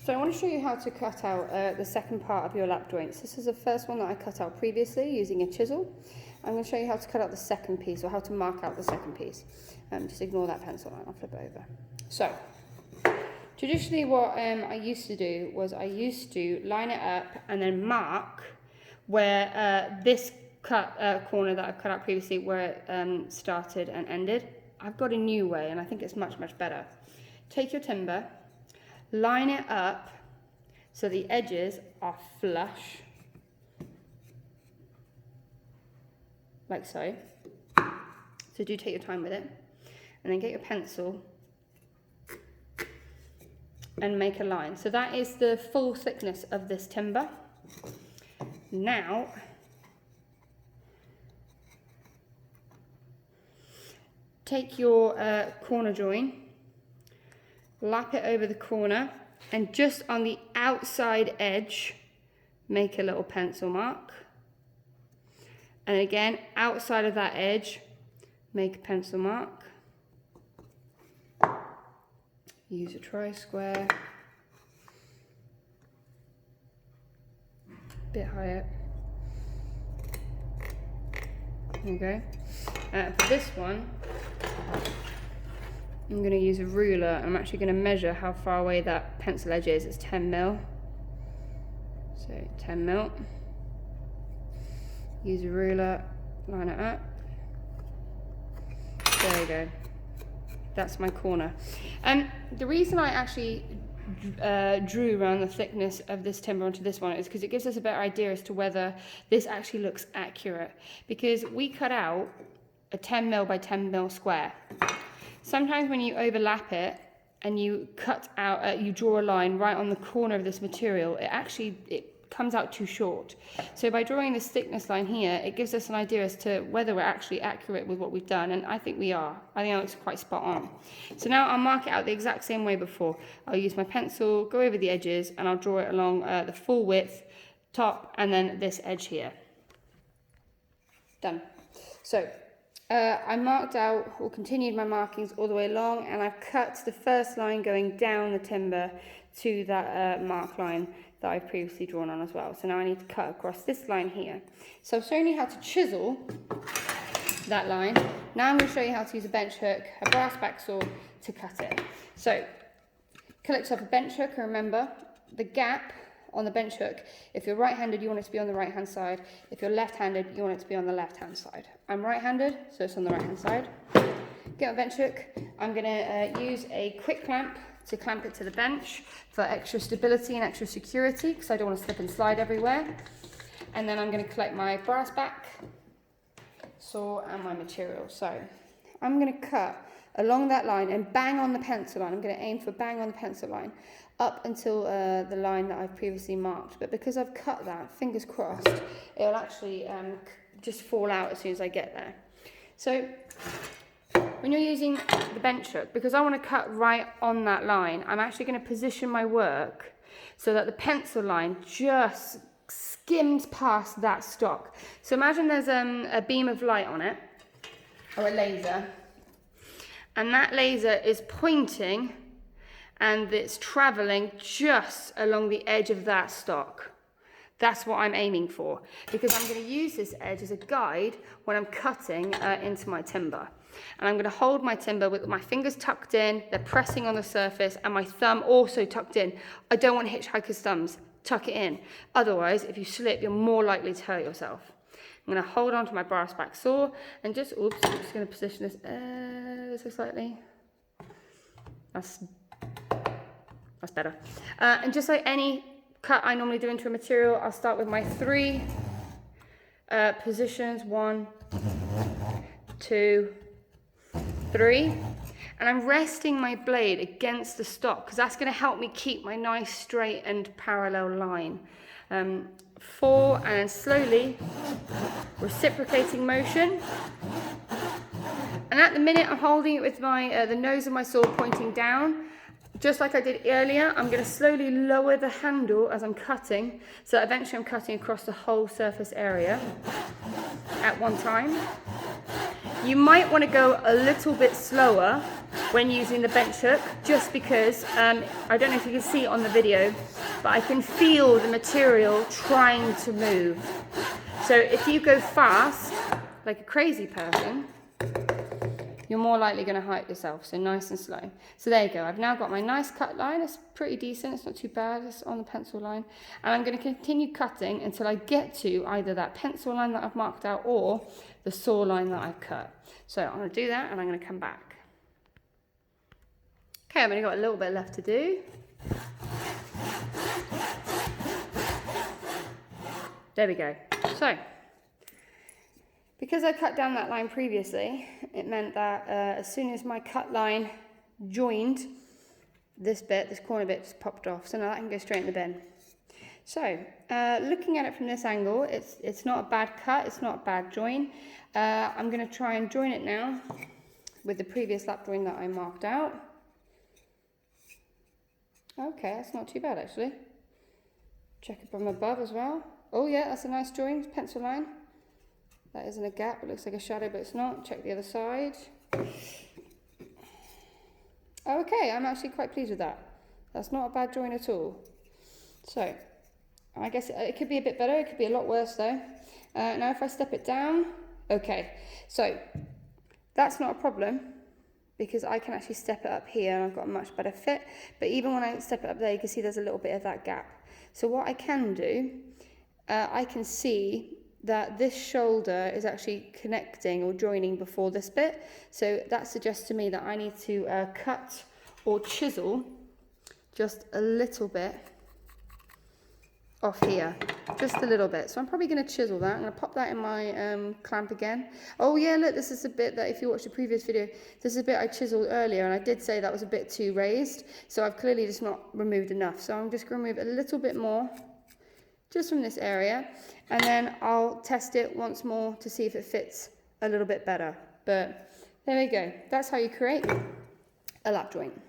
So I want to show you how to cut out the second part of your lap joints. This is the first one that I cut out previously using a chisel. I'm going to show you how to cut out the second piece, or how to mark out the second piece. Just ignore that pencil line, I'll flip it over. So, traditionally what I used to do was I used to line it up and then mark where this corner that I've cut out previously, where it started and ended. I've got a new way and I think it's much, much better. Take your timber, line it up so the edges are flush, like so. So do take your time with it. And then get your pencil and make a line. So that is the full thickness of this timber. Now, take your corner join, lap it over the corner, and just on the outside edge, make a little pencil mark. And again, outside of that edge, make a pencil mark. Use a tri-square. Bit higher. There you go. For this one, I'm going to use a ruler. I'm actually going to measure how far away that pencil edge is. It's 10 mil. So 10 mil. Use a ruler, line it up. There we go. That's my corner. The reason I actually drew around the thickness of this timber onto this one is because it gives us a better idea as to whether this actually looks accurate. Because we cut out a 10 mil by 10 mil square. Sometimes when you overlap it and you cut out, you draw a line right on the corner of this material, it comes out too short. So by drawing this thickness line here, it gives us an idea as to whether we're actually accurate with what we've done, and I think we are. I think it looks quite spot on. So now I'll mark it out the exact same way before. I'll use my pencil, go over the edges, and I'll draw it along the full width, top, and then this edge here. Done. So I marked out, or continued my markings all the way along, and I've cut the first line going down the timber to that mark line that I've previously drawn on as well. So now I need to cut across this line here. So I've shown you how to chisel that line. Now I'm going to show you how to use a bench hook, a brass back saw to cut it. So collect yourself a bench hook, and remember the gap on the bench hook. If you're right-handed, you want it to be on the right-hand side. If you're left-handed, you want it to be on the left-hand side. I'm right-handed, so it's on the right-hand side. Get a bench hook. I'm going to use a quick clamp to clamp it to the bench for extra stability and extra security, because I don't want to slip and slide everywhere. And then I'm going to collect my brass back saw and my material. So I'm going to cut along that line and bang on the pencil line. I'm going to aim for bang on the pencil line up until the line that I've previously marked. But because I've cut that, fingers crossed, it'll actually just fall out as soon as I get there. So when you're using the bench hook, because I want to cut right on that line, I'm actually going to position my work so that the pencil line just skims past that stock. So imagine there's a beam of light on it, or a laser, and that laser is pointing and it's traveling just along the edge of that stock. That's what I'm aiming for, because I'm going to use this edge as a guide when I'm cutting into my timber. And I'm going to hold my timber with my fingers tucked in, they're pressing on the surface, and my thumb also tucked in. I don't want hitchhiker's thumbs. Tuck it in. Otherwise, if you slip, you're more likely to hurt yourself. I'm going to hold on to my brass back saw and just, I'm just going to position this ever so slightly. That's better. And just like any cut I normally do into a material, I'll start with my 3 positions, 1, 2, 3, and I'm resting my blade against the stock because that's going to help me keep my nice straight and parallel line. 4, and then slowly reciprocating motion. And at the minute I'm holding it with my the nose of my saw pointing down, just like I did earlier. I'm going to slowly lower the handle as I'm cutting, so that eventually I'm cutting across the whole surface area at one time. You might want to go a little bit slower when using the bench hook, just because, I don't know if you can see it on the video, but I can feel the material trying to move. So if you go fast, like a crazy person, you're more likely going to hurt yourself, so nice and slow. So there you go, I've now got my nice cut line. It's pretty decent, it's not too bad, it's on the pencil line. And I'm going to continue cutting until I get to either that pencil line that I've marked out or the saw line that I've cut. So I'm going to do that and I'm going to come back. Okay, I've only got a little bit left to do. There we go. So, because I cut down that line previously, it meant that as soon as my cut line joined, this corner bit just popped off. So now that can go straight in the bin. So, looking at it from this angle, it's not a bad cut, it's not a bad join. I'm going to try and join it now with the previous lap join that I marked out. Okay, that's not too bad actually. Check it from above as well. Oh yeah, that's a nice join, pencil line. That isn't a gap, it looks like a shadow, but it's not. Check the other side. Okay, I'm actually quite pleased with that. That's not a bad join at all. So, I guess it could be a bit better, it could be a lot worse though. Now if I step it down, okay. So, that's not a problem, because I can actually step it up here and I've got a much better fit. But even when I step it up there, you can see there's a little bit of that gap. So what I can do, I can see that this shoulder is actually connecting or joining before this bit. So that suggests to me that I need to cut or chisel just a little bit off here, just a little bit. So I'm probably going to chisel that. I'm going to pop that in my clamp again. Oh yeah, look, this is a bit that if you watched the previous video, this is a bit I chiseled earlier, and I did say that was a bit too raised. So I've clearly just not removed enough. So I'm just going to remove a little bit more, just from this area, and then I'll test it once more to see if it fits a little bit better. But there we go. That's how you create a lap joint.